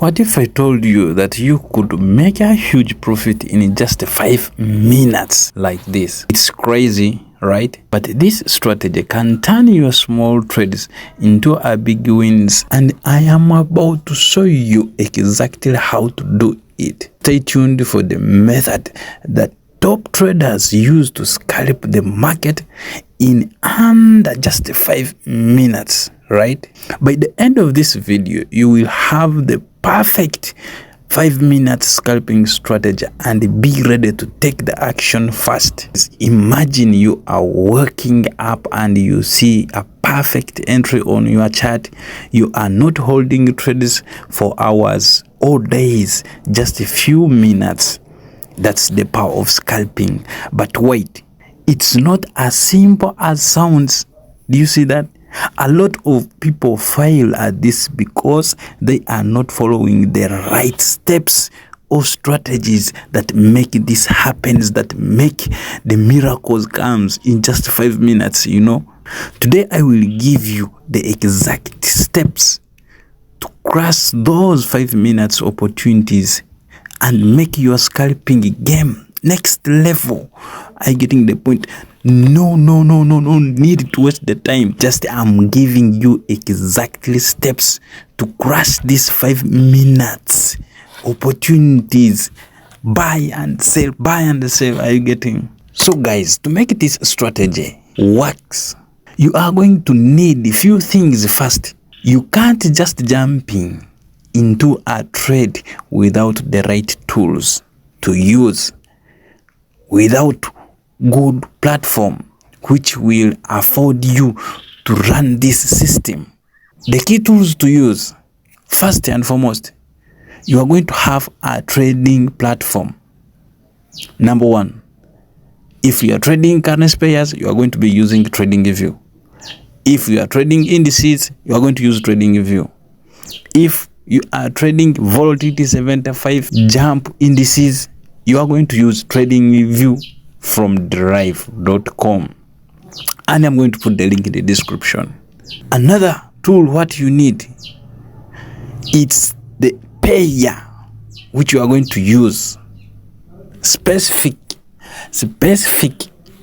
What if I told you that you could make a huge profit in just 5 minutes like this? It's crazy, right? But this strategy can turn your small trades into a big wins, and I am about to show you exactly how to do it. Stay tuned for the method that top traders use to scalp the market in under just 5 minutes, right? By the end of this video, you will have the perfect 5-minute scalping strategy and be ready to take the action fast. Imagine you are waking up and you see a perfect entry on your chart. You are not holding trades for hours or days, just a few minutes. That's the power of scalping. But wait, it's not as simple as sounds. Do you see that? A lot of people fail at this because they are not following the right steps or strategies that make this happen, that make the miracles comes in just 5 minutes, you know. Today I will give you the exact steps to crush those 5 minutes opportunities and make your scalping game next level. Are you getting the point? No need to waste the time. Just I'm giving you exactly steps to crush these 5 minutes opportunities. Buy and sell. Are you getting? So guys, to make this strategy works, you are going to need a few things first. You can't just jump into a trade without the right tools to use, without good platform which will afford you to run this system. The key tools to use, first and foremost, you are going to have a trading platform. Number one, if you are trading currency pairs, you are going to be using TradingView. If you are trading indices, you are going to use TradingView. If you are trading volatility 75 jump indices, you are going to use TradingView from Deriv.com, and I'm going to put the link in the description. Another tool what you need, it's the pair which you are going to use. Specific.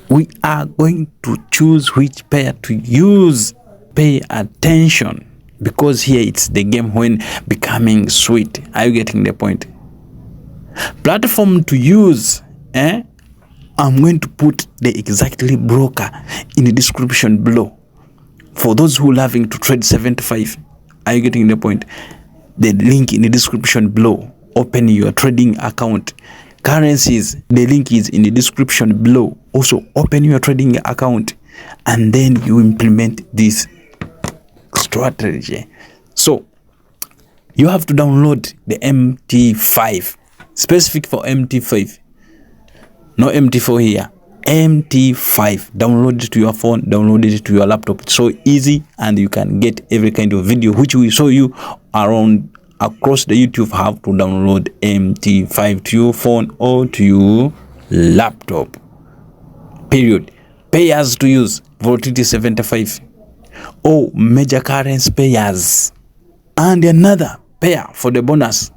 We are going to choose which pair to use. Pay attention, because here it's the game when becoming sweet. Are you getting the point? Platform to use, I'm going to put the exactly broker in the description below for those who loving to trade 75. Are you getting the point? The link in the description below. Open your trading account. Currencies, the link is in the description below. Also open your trading account, and then you implement this strategy. So you have to download the MT5, specific for MT5. No MT4 here. MT5. Download it to your phone, download it to your laptop. It's so easy, and you can get every kind of video which will show you around across the YouTube how to download MT5 to your phone or to your laptop. Period. Pairs to use, volatility 75 or major currency pairs. And another pair for the bonus,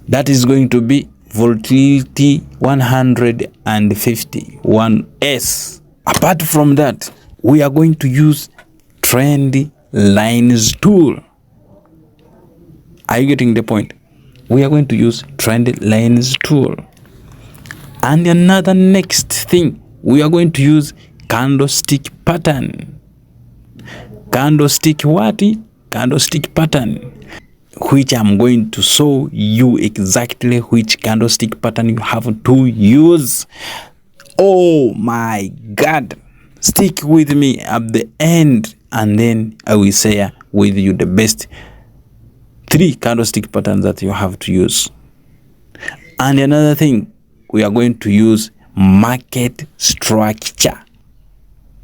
that is going to be volatility 151S. Apart from that, we are going to use trend lines tool. Are you getting the point? We are going to use trend lines tool. And another next thing, we are going to use candlestick pattern. Candlestick what? Candlestick pattern, which I'm going to show you exactly which candlestick pattern you have to use. Oh my God. Stick with me at the end, and then I will share with you the best 3 candlestick patterns that you have to use. And another thing, we are going to use market structure.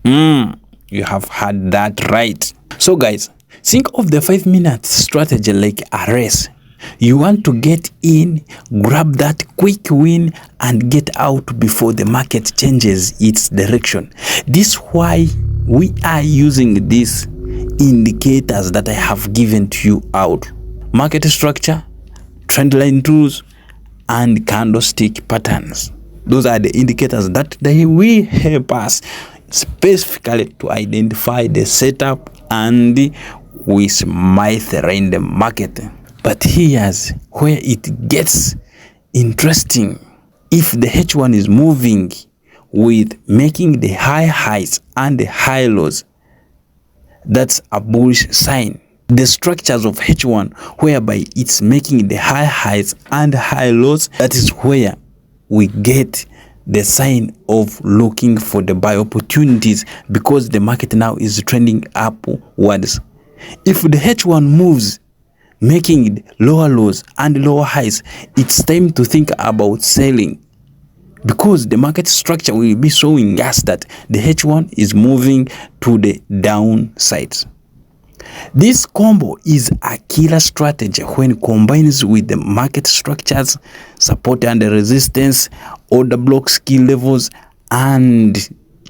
You have had that right. So guys, think of the 5-minute strategy like a race. You want to get in, grab that quick win, and get out before the market changes its direction. This is why we are using these indicators that I have given to you out. Market structure trend line tools, and candlestick patterns. Those are the indicators that they will help us specifically to identify the setup and with might in the market. But here's where it gets interesting. If the H1 is moving with making the high highs and the high lows, that's a bullish sign. The structures of H1 whereby it's making the high highs and high lows, that is where we get the sign of looking for the buy opportunities, because the market now is trending upwards. If the H1 moves making lower lows and lower highs, it's time to think about selling, because the market structure will be showing us that the H1 is moving to the downside. This combo is a killer strategy when combines with the market structures, support and resistance, order blocks, key levels, and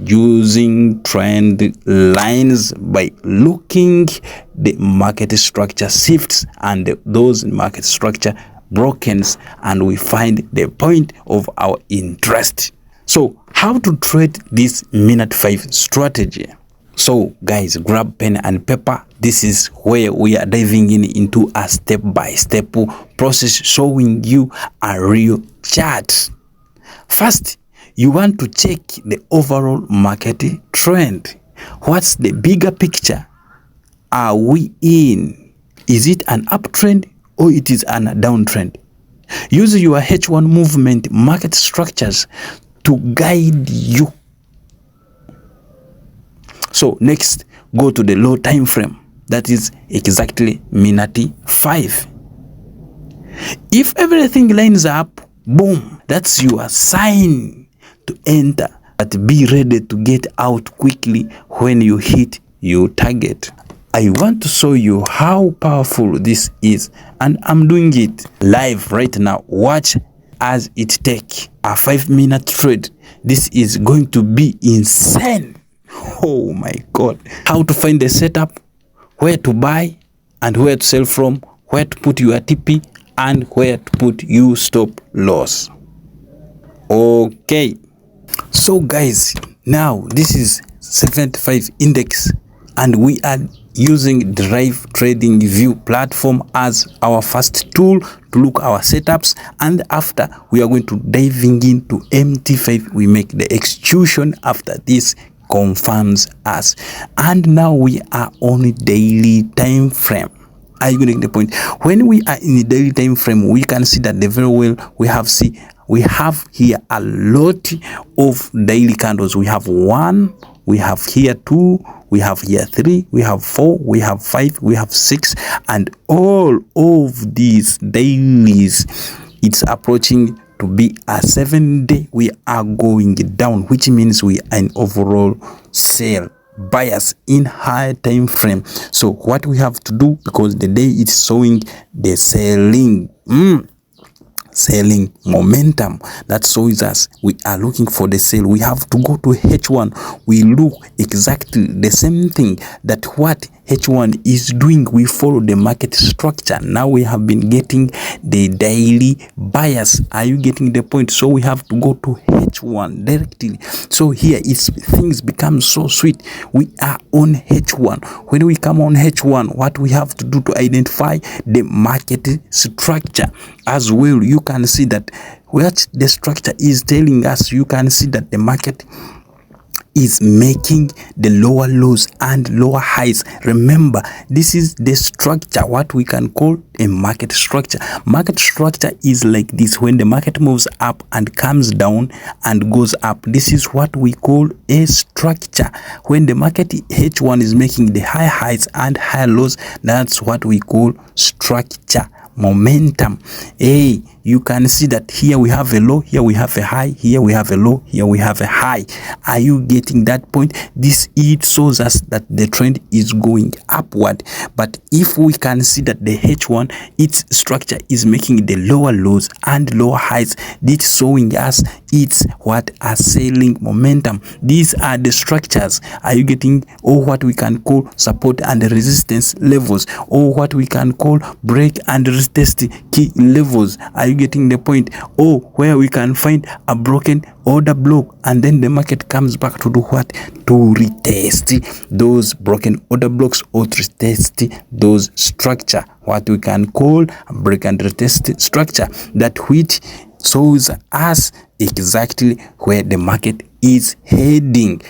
using trend lines by looking the market structure shifts and those market structure brokens, and we find the point of our interest. So how to trade this minute 5 strategy? So guys, grab pen and paper. This is where we are diving into a step-by-step process showing you a real chart. First, you want to check the overall market trend. What's the bigger picture? Are we in? Is it an uptrend or it is a downtrend? Use your H1 movement market structures to guide you. So next, go to the low time frame. That is exactly minute 5. If everything lines up, boom, that's your sign to enter. But be ready to get out quickly when you hit your target. I want to show you how powerful this is, and I'm doing it live right now. Watch as it take a 5-minute trade. This is going to be insane. Oh my god. How to find the setup, where to buy and where to sell from, where to put your TP and where to put your stop loss. Okay, so guys, now this is 75 index and we are using Deriv TradingView platform as our first tool to look our setups, and after we are going to diving into MT5. We make the execution. After this confirms us, and now we are on a daily time frame. Are you getting the point? When we are in the daily time frame, we can see that very well we have here a lot of daily candles. We have 1, we have here 2, we have here 3, we have 4, we have 5, we have 6, and all of these dailies, it's approaching to be a 7-day. We are going down, which means we are in overall sell bias in high time frame. So what we have to do, because the day is showing the selling momentum, that shows us we are looking for the sale. We have to go to H1. We look exactly the same thing that what H1 is doing. We follow the market structure. Now we have been getting the daily bias. Are you getting the point? So we have to go to H1 directly. So here it's things become so sweet. We are on H1. When we come on H1, what we have to do to identify the market structure as well. You can see that what the structure is telling us. You can see that the market is making the lower lows and lower highs. Remember, this is the structure, what we can call a market structure. Market structure is like this. When the market moves up and comes down and goes up, this is what we call a structure. When the market H1 is making the high highs and high lows, that's what we call structure. Momentum. Hey, you can see that here we have a low, here we have a high, here we have a low, here we have a high. Are you getting that point? This it shows us that the trend is going upward. But if we can see that the H1, its structure is making the lower lows and lower highs, this showing us it's what a selling momentum. These are the structures. Are you getting, or what we can call support and resistance levels, or what we can call break and retest key levels. Are you getting the point? Or where we can find a broken order block and then the market comes back to do what? To retest those broken order blocks or to retest those structure, what we can call a break and retest structure, that which shows us exactly where the market is heading.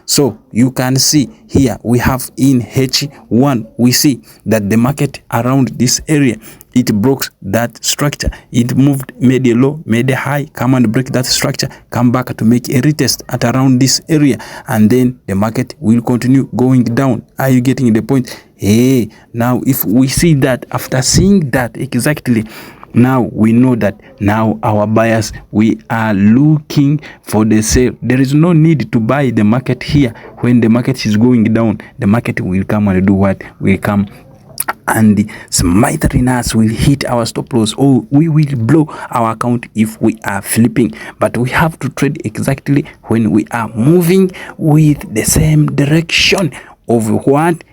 So you can see here we have in H1, we see that the market around this area, it broke that structure. It moved, made a low, made a high, come and break that structure, come back to make a retest at around this area, and then the market will continue going down. Are you getting the point? Hey, now if we see that, after seeing that exactly, now we know that now our buyers, we are looking for the sale. There is no need to buy the market here. When the market is going down, the market will come and do what? Will come and smiting us, will hit our stop loss, or we will blow our account if we are flipping. But we have to trade exactly when we are moving with the same direction of what?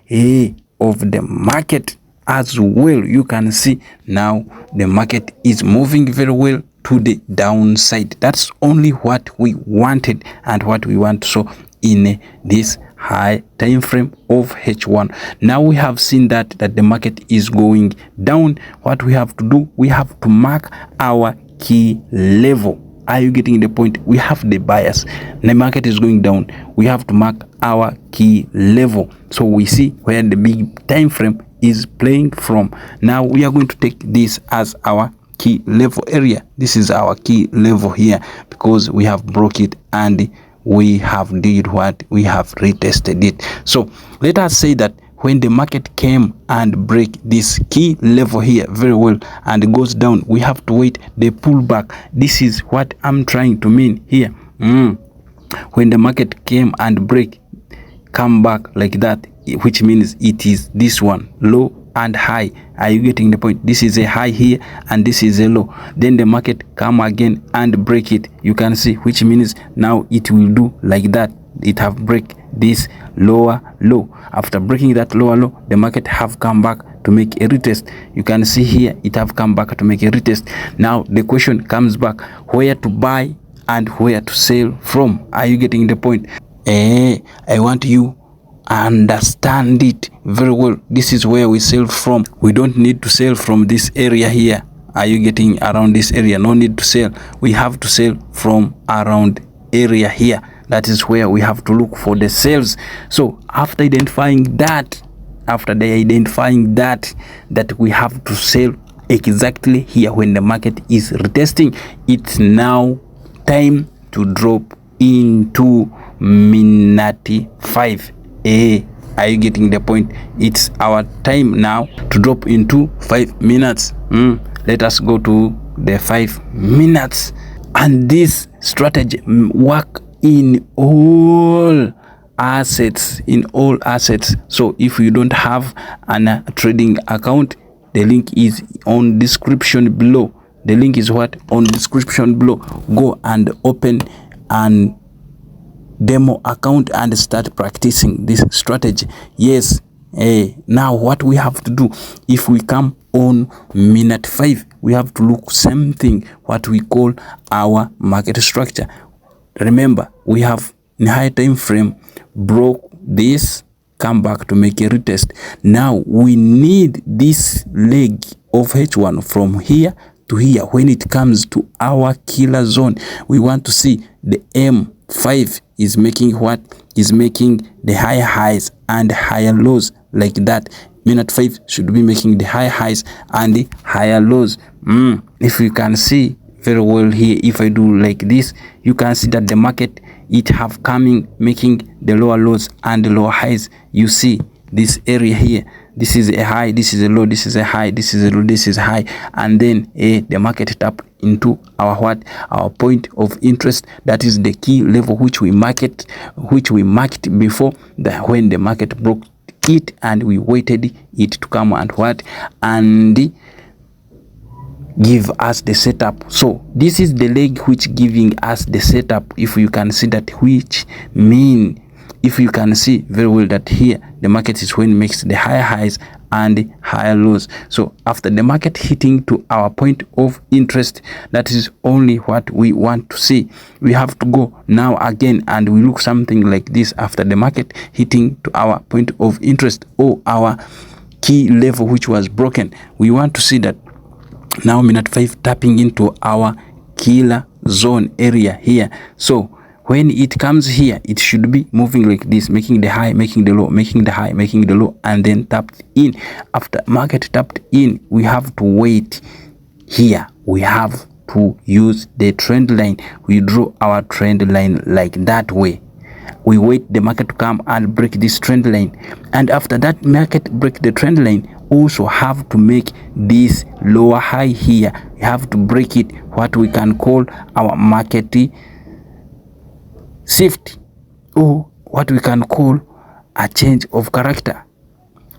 Of the market as well. You can see now the market is moving very well to the downside. That's only what we wanted and what we want. So in this high time frame of H1, now we have seen that the market is going down. What we have to do, we have to mark our key level. Are you getting the point? We have the bias, the market is going down, we have to mark our key level, so we see where the big time frame is playing from. Now we are going to take this as our key level area. This is our key level here, because we have broke it and we have did what? We have retested it. So let us say that when the market came and break this key level here very well and goes down, we have to wait the pullback. This is what I'm trying to mean here. When the market came and break, come back like that, which means it is this one, low and high. Are you getting the point? This is a high here and this is a low. Then the market come again and break it. You can see, which means now it will do like that. It have break this lower low. After breaking that lower low, the market have come back to make a retest. You can see here it have come back to make a retest. Now the question comes back, where to buy and where to sell from. Are you getting the point? I want you understand it very well. This is where we sell from. We don't need to sell from this area here. Are you getting around this area? No need to sell. We have to sell from around area here. That is where we have to look for the sales. So after identifying that, that we have to sell exactly here when the market is retesting, it's now time to drop into minute 5. Are you getting the point? It's our time now to drop into 5 minutes. Let us go to the 5 minutes. And this strategy work in all assets, So if you don't have a trading account, the link is on description below. The link is what? On description below. Go and open an demo account and start practicing this strategy. Yes. Now what we have to do, if we come on minute 5, we have to look something what we call our market structure. Remember, we have in high time frame broke this, come back to make a retest. Now we need this leg of H1 from here to here. When it comes to our killer zone, we want to see the M5 is making what? Is making the higher highs and higher lows like that. Minute 5 should be making the higher highs and the higher lows. If you can see very well here, if I do like this, you can see that the market, it have coming making the lower lows and the lower highs. You see this area here, this is a high, this is a low, this is a high, this is a low, this is high, and then the market tap into our what? Our point of interest. That is the key level which we marked before, that when the market broke it and we waited it to come and what? And give us the setup. So this is the leg which giving us the setup. If you can see that, which mean if you can see very well that here the market is when it makes the higher highs and higher lows. So after the market hitting to our point of interest, that is only what we want to see. We have to go now again and we look something like this after the market hitting to our point of interest or our key level which was broken. We want to see that now minute 5 tapping into our killer zone area here. So when it comes here, it should be moving like this, making the high, making the low, making the high, making the low, and then tapped in. After market tapped in, we have to wait here. We have to use the trend line. We draw our trend line like that way. We wait the market to come and break this trend line. And after that market break the trend line, also have to make this lower high here. We have to break it, what we can call our market shift, or what we can call a change of character.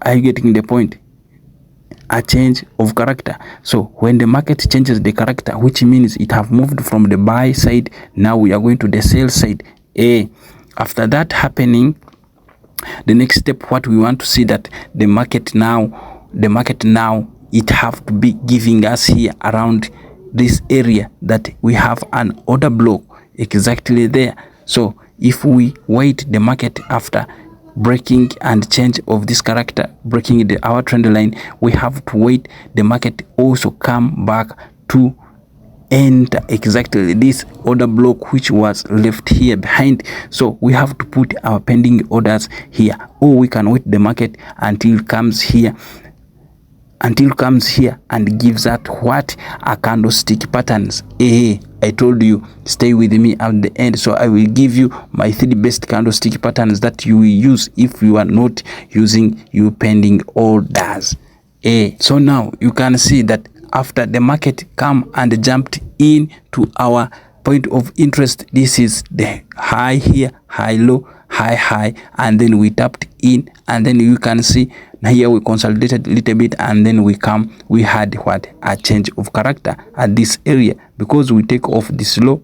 Are you getting the point? A change of character. So when the market changes the character, which means it have moved from the buy side, now we are going to the sell side. After that happening, the next step, what we want to see that the market now it have to be giving us here around this area that we have an order block exactly there. So if we wait the market after breaking and change of this character, breaking our trend line, we have to wait the market also come back to enter exactly this order block which was left here behind. So we have to put our pending orders here, or we can wait the market until it comes here and gives us what a candlestick patterns. I told you, stay with me at the end, so I will give you my 3 best candlestick patterns that you will use if you are not using your pending orders. So now you can see that after the market come and jumped in to our point of interest, this is the high here, high low, high, and then we tapped in, and then you can see here we consolidated a little bit, and then we had what a change of character at this area, because we take off this low,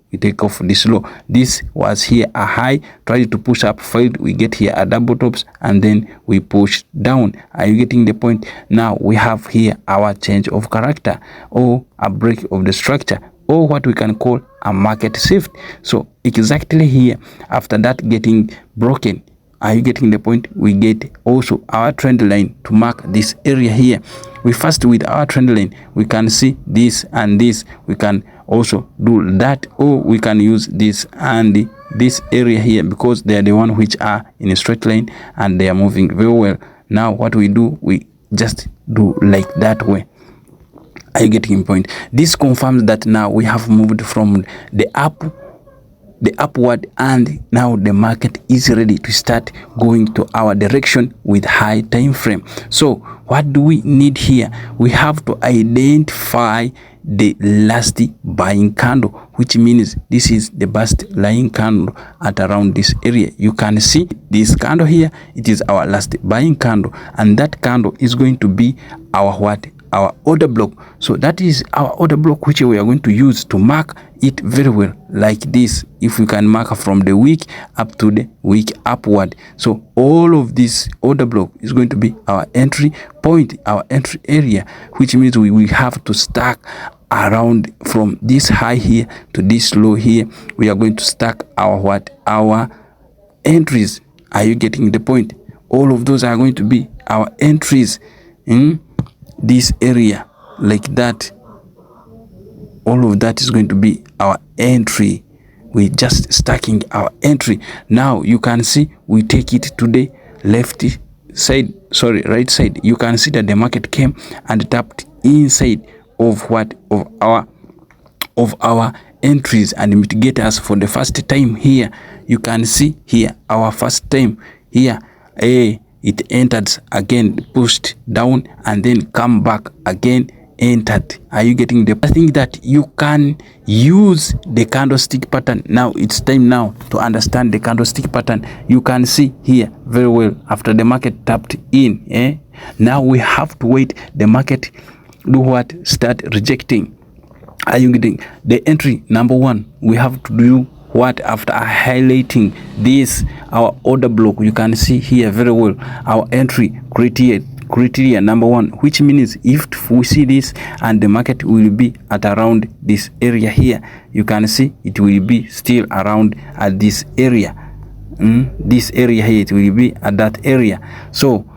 this was here a high, tried to push up, failed, we get here a double tops, and then we push down. Are you getting the point? Now we have here our change of character, or a break of the structure, or what we can call a market shift. So exactly here, after that getting broken, are you getting the point? We get also our trend line to mark this area here. We first with our trend line, we can see this and this. We can also do that, or we can use this and this area here, because they are the one which are in a straight line and they are moving very well. Now what we do, we just do like that way. Are you getting the point? This confirms that now we have moved from the upward, and now the market is ready to start going to our direction with high time frame. So what do we need here? We have to identify the last buying candle, which means this is the best lying candle at around this area. You can see this candle here, it is our last buying candle, and that candle is going to be our what? Our order block. So that is our order block, which we are going to use to mark it very well like this. If we can mark from the week up to the week upward, so all of this order block is going to be our entry point, our entry area, which means we will have to stack around from this high here to this low here. We are going to stack our what? Our entries. Are you getting the point? All of those are going to be our entries in this area like that. All of that is going to be our entry. We just stacking our entry. Now you can see we take it to the right side. You can see that the market came and tapped inside of what? Of our entries and mitigate us for the first time here. You can see here our first time here. It entered again, pushed down, and then come back again, entered. Are you getting the? I think that you can use the candlestick pattern. Now it's time now to understand the candlestick pattern. You can see here very well after the market tapped in. Now we have to wait the market do what? Start rejecting. Are you getting the entry? Number one, we have to do what, after highlighting this our order block, you can see here very well our entry criteria number 1, which means if we see this and the market will be at around this area here, you can see it will be still around at this area. This area here, it will be at that area. So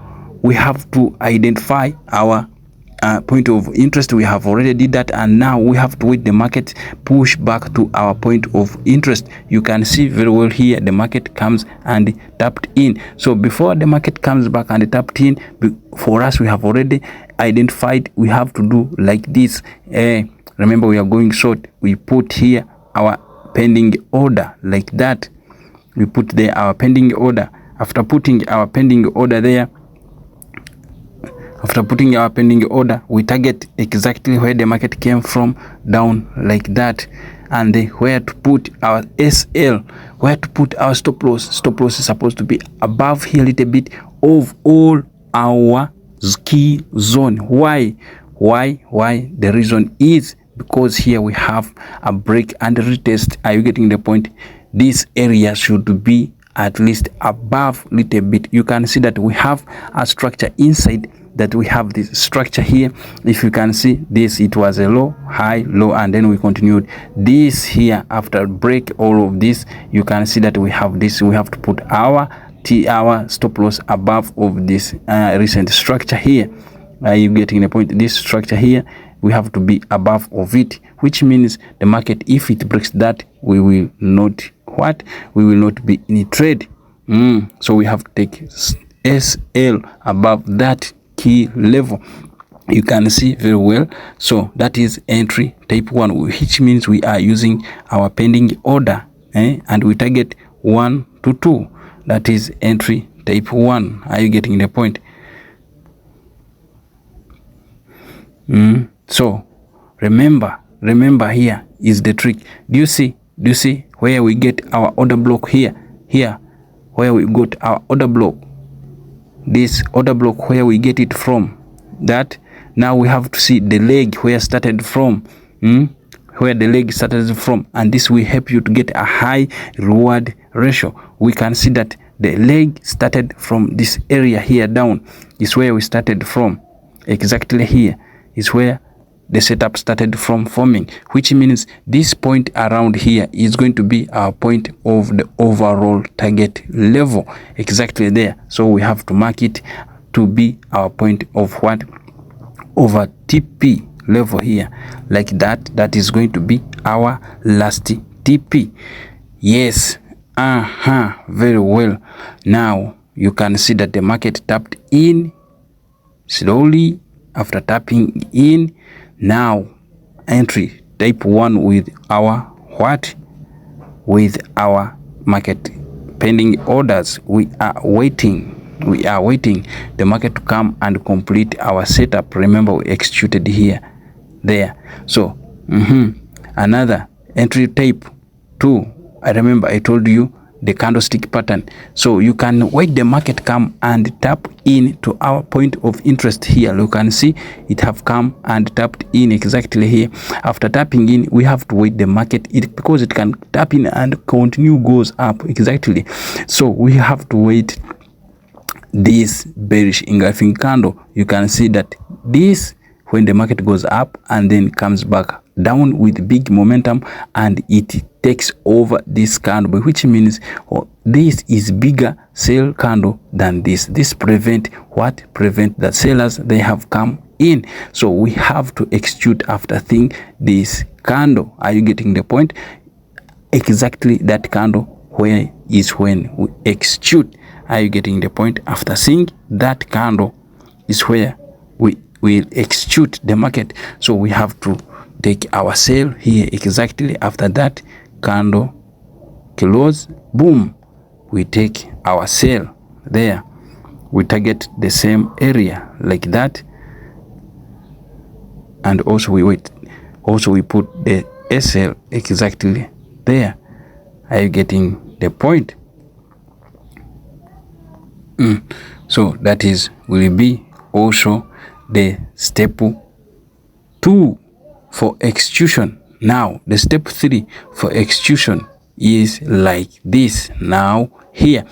we have to identify our point of interest. We have already did that, and now we have to wait the market push back to our point of interest. You can see very well here the market comes and tapped in. So before the market comes back and tapped in, for us, we have already identified we have to do like this. Remember, we are going short. We put here our pending order like that. We put there our pending order. After putting our pending order there, we target exactly where the market came from, down like that, and where to put our SL, where to put our stop loss. Stop loss is supposed to be above here a little bit of all our key zone. Why? The reason is because here we have a break and retest. Are you getting the point? This area should be at least above little bit. You can see that we have a structure inside, that we have this structure here. If you can see this, it was a low, high, low, and then we continued this here. After break all of this, you can see that we have this. We have to put our stop loss above of this recent structure here. Are you getting the point? This structure here, we have to be above of it, which means the market, if it breaks that, we will not be in a trade. So we have to take SL above that key level. You can see very well. So that is entry type 1, which means we are using our pending order, and we target 1 to 2. That is entry type 1. Are you getting the point? So remember here is the trick. Do you see where we get our order block here where we got our order block, this order block, where we get it from? That now we have to see the leg where started from, where the leg started from, and this will help you to get a high reward ratio. We can see that the leg started from this area here down, is where we started from. Exactly here is where the setup started from forming, which means this point around here is going to be our point of the overall target level, exactly there. So we have to mark it to be our point of what? Over TP level here, like that. That is going to be our last TP. Yes, very well. Now you can see that the market tapped in slowly. After tapping in, now entry type 1 with our what? With our market pending orders. We are waiting the market to come and complete our setup. Remember, we executed here, there. So another entry type 2. I remember I told you the candlestick pattern. So you can wait the market come and tap in to our point of interest here. You can see it have come and tapped in exactly here. After tapping in, we have to wait the market, because it can tap in and continue goes up exactly. So we have to wait this bearish engulfing candle. You can see that this, when the market goes up and then comes back down with big momentum, and it takes over this candle, which means this is bigger sell candle than this. This prevent the sellers, they have come in. So we have to execute after seeing this candle. Are you getting the point? Exactly that candle where is when we execute. Are you getting the point? After seeing that candle is where we will execute the market. So we have to take our sale here exactly after that candle close. Boom, we take our sale there. We target the same area like that, and also we wait. Also we put the SL exactly there. Are you getting the point? So that is will be also the step 2 for execution. Now the step 3 for execution is like this. Now here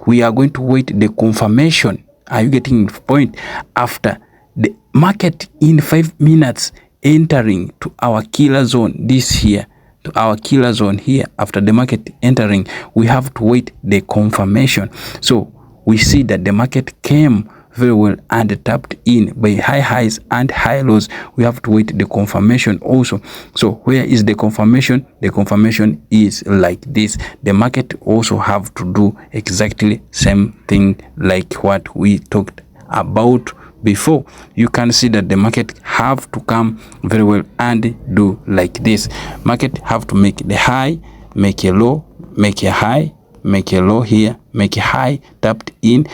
we are going to wait the confirmation. Are you getting the point? After the market in 5 minutes entering to our killer zone, this here, to our killer zone here, after the market entering, we have to wait the confirmation. So we see that the market came very well and tapped in by high highs and high lows. We have to wait the confirmation also. So where is the confirmation? The confirmation is like this. The market also have to do exactly same thing like what we talked about before. You can see that the market have to come very well and do like this. Market have to make the high, make a low, make a high, make a low here, make a high, tapped in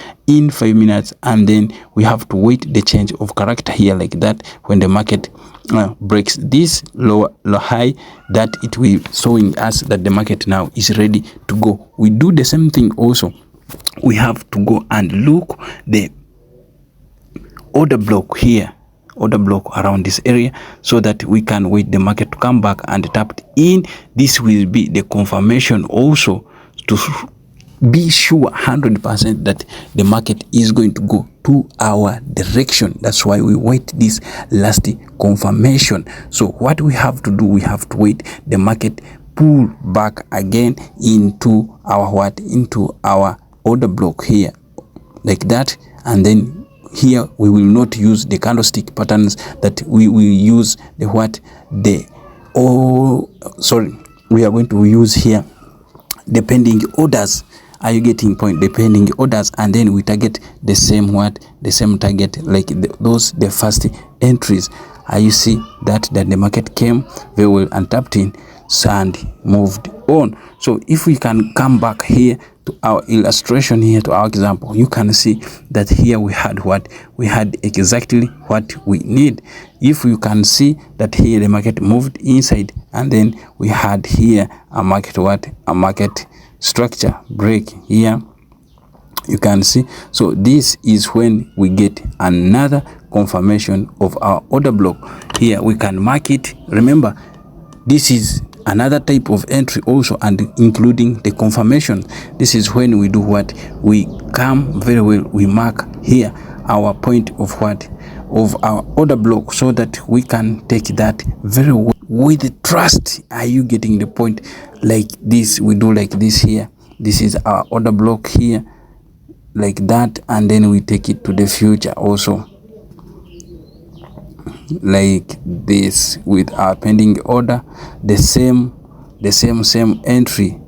5 minutes, and then we have to wait the change of character here like that. When the market breaks this low high, that it will showing us that the market now is ready to go. We do the same thing also. We have to go and look the order block here, order block around this area, so that we can wait the market to come back and tapped in. This will be the confirmation also to be sure 100% that the market is going to go to our direction. That's why we wait this last confirmation. So what we have to do, we have to wait the market pull back again into our what, into our order block here like that, and then here we will not use the candlestick patterns, that we will use the what, the we are going to use here depending orders. Are you getting point? Depending orders, and then we target the same what, the same target like those the first entries. Are you see that the market came very well and tapped in and moved on? So if we can come back here to our illustration here, to our example, you can see that here we had what, we had exactly what we need. If you can see that here the market moved inside, and then we had here a market what, a market structure break here, you can see. So this is when we get another confirmation of our order block. Here we can mark it. Remember, this is another type of entry also, and including the confirmation. This is when we do what, we come very well, we mark here our point of what, of our order block, so that we can take that very well with trust. Are you getting the point? Like this, we do like this here. This is our order block here like that, and then we take it to the future also like this with our pending order, the same entry,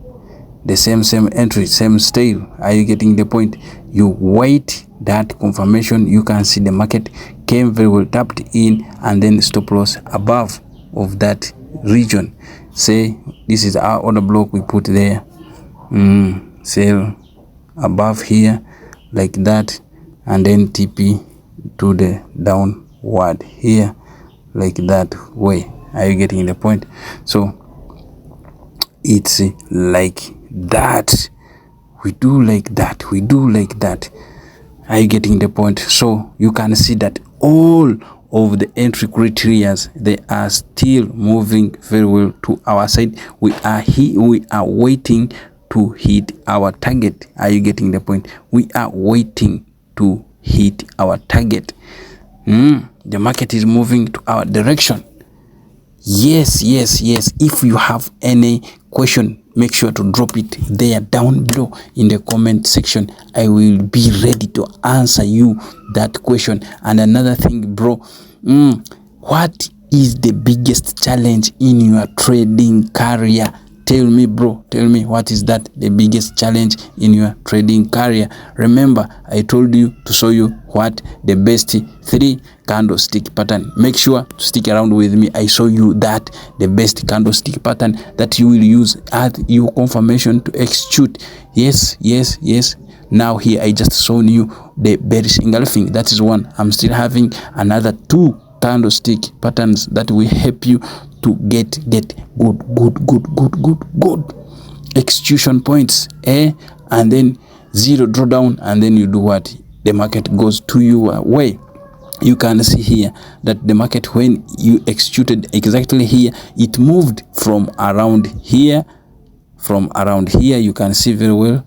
the same entry, same style. Are you getting the point? You wait that confirmation. You can see the market came very well, tapped in, and then stop loss above of that region. Say this is our order block, we put there sell above here like that, and then TP to the downward here like that way. Are you getting the point? So it's like that, we do like that, we do like that. Are you getting the point? So you can see that all of the entry criteria, they are still moving very well to our side. We are here, we are waiting to hit our target. Are you getting the point? We are waiting to hit our target. The market is moving to our direction. Yes. If you have any question, make sure to drop it there down below in the comment section. I will be ready to answer you that question. And another thing, bro, what is the biggest challenge in your trading career? Tell me, bro, tell me, what is that, the biggest challenge in your trading career? Remember, I told you to show you what the best 3 candlestick pattern. Make sure to stick around with me. I show you that the best candlestick pattern that you will use as your confirmation to execute. Yes. Now here I just shown you the bearish engulfing. That is one. I'm still having another 2 candlestick patterns that will help you to get good execution points, and then 0 drawdown, and then you do what, the market goes to your way. You can see here that the market, when you executed exactly here, it moved from around here from around here. You can see very well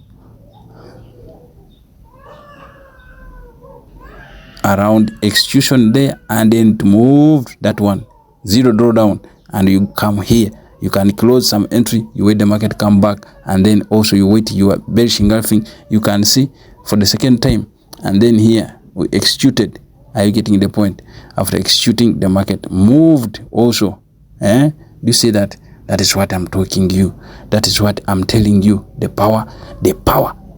around execution there, and then it moved that one, zero drawdown, and you come here. You can close some entry, you wait the market come back, and then also you wait your bearish engulfing. You can see for the second time, and then here we executed. Are you getting the point? After executing, the market moved also. You see that? That is what I'm talking you. That is what I'm telling you. The power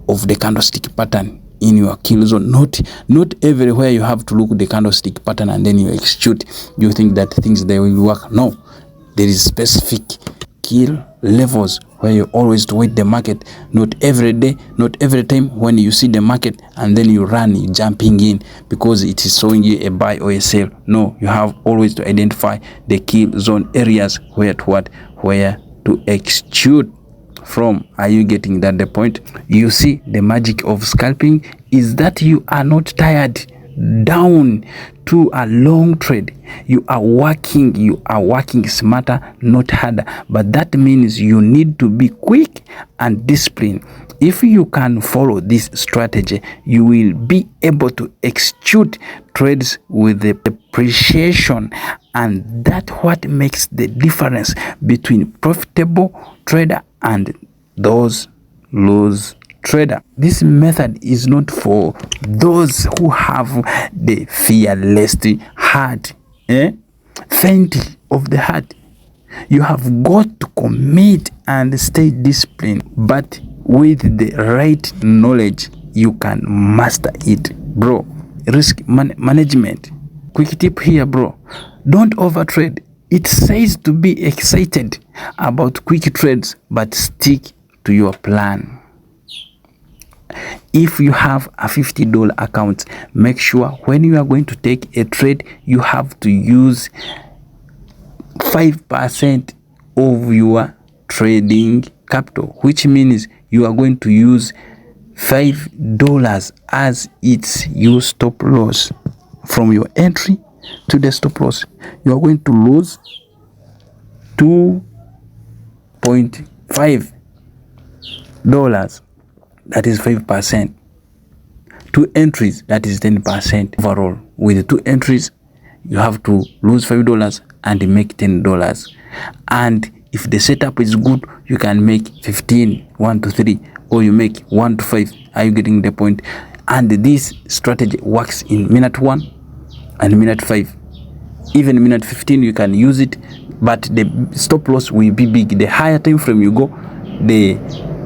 of the candlestick pattern in your kill zone. Not everywhere you have to look at the candlestick pattern and then you execute. You think that things they will work. No, there is specific kill levels where you always to wait the market. Not every day, not every time when you see the market and then you run, you jumping in because it is showing you a buy or a sell. No, you have always to identify the kill zone areas where to execute from. Are you getting that the point? You see, the magic of scalping is that you are not tired down to a long trade. You are working smarter, not harder. But that means you need to be quick and disciplined. If you can follow this strategy, you will be able to execute trades with the precision, and that's what makes the difference between profitable trader and those lose trader. This method is not for those who have the fearless heart, faint of the heart. You have got to commit and stay disciplined, but with the right knowledge, you can master it, bro. Risk management. Quick tip here, bro. Don't overtrade. It says to be excited about quick trades, but stick to your plan. If you have a $50 account, make sure when you are going to take a trade, you have to use 5% of your trading capital, which means you are going to use $5 as its your stop loss. From your entry to the stop loss, you are going to lose $2.5. That is 5%. 2 entries, that is 10% overall. With 2 entries, you have to lose $5 and make $10. And if the setup is good, you can make 15, 1 to 3, or you make 1 to 5. Are you getting the point? And this strategy works in minute 1 and minute 5. Even minute 15 you can use it, but the stop loss will be big. The higher time frame you go, the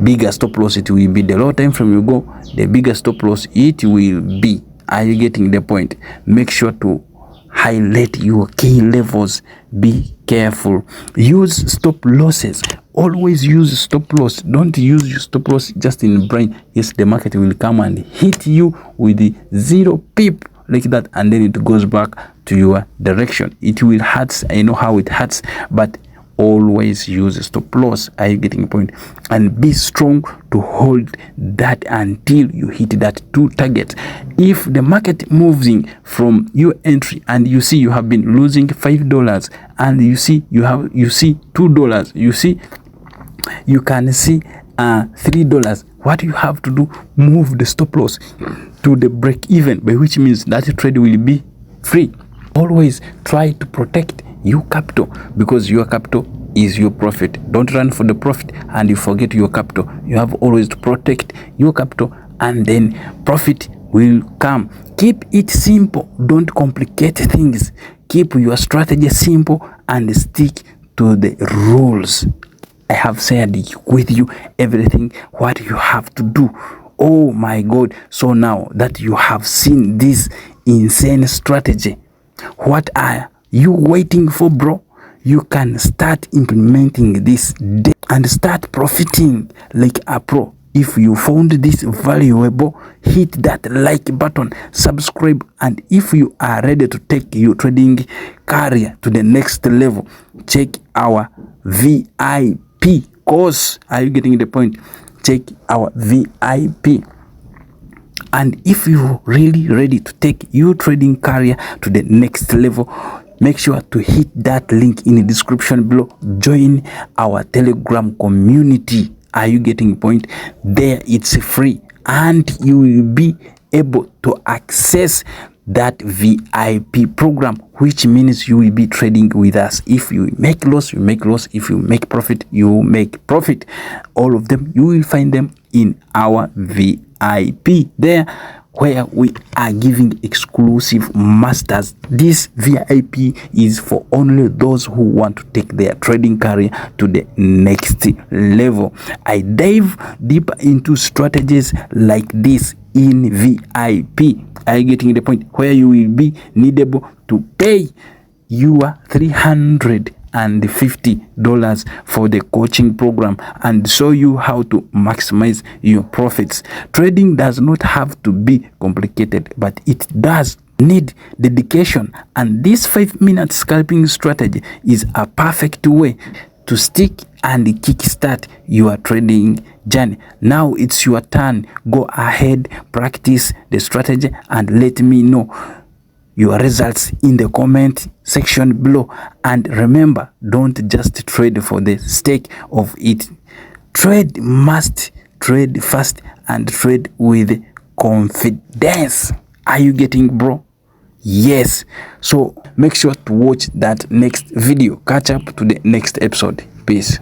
bigger stop loss it will be. The lower time frame you go, the bigger stop loss it will be. Are you getting the point? Make sure to highlight your key levels. Be careful. Use stop losses. Always use stop loss. Don't use your stop loss just in brain. Yes, the market will come and hit you with the 0 pip like that, and then it goes back to your direction. It will hurt. I know how it hurts, but always use stop loss. Are you getting a point? And be strong to hold that until you hit that 2 targets. If the market moving from your entry and you see you have been losing $5 and you see $2, you can see $3. What you have to do, move the stop loss to the break even, by which means that trade will be free. Always try to protect your capital, because your capital is your profit. Don't run for the profit and you forget your capital. You have always to protect your capital, and then profit will come. Keep it simple. Don't complicate things. Keep your strategy simple and stick to the rules. I have said with you everything what you have to do. Oh my God. So now that you have seen this insane strategy, what are you waiting for, bro? You can start implementing this day and start profiting like a pro. If you found this valuable, hit that like button, subscribe, and if you are ready to take your trading career to the next level, check our VIP course. Are you getting the point? Check our VIP. And if you're really ready to take your trading career to the next level, make sure to hit that link in the description below. Join our Telegram community. Are you getting point? There it's free, and you will be able to access that VIP program, which means you will be trading with us. If you make loss, you make loss. If you make profit, you make profit. All of them, you will find them in our VIP there, where we are giving exclusive masters. This VIP is for only those who want to take their trading career to the next level. I dive deeper into strategies like this in VIP. Are you getting the point? Where you will be needable to pay your $350 for the coaching program and show you how to maximize your profits. Trading does not have to be complicated, but it does need dedication, and this 5-minute scalping strategy is a perfect way to stick and kickstart your trading journey. Now it's your turn. Go ahead, practice the strategy, and let me know your results in the comment section below. And remember, don't just trade for the sake of it. Trade must, trade fast, and trade with confidence. Are you getting, bro? Yes. So make sure to watch that next video. Catch up to the next episode. Peace.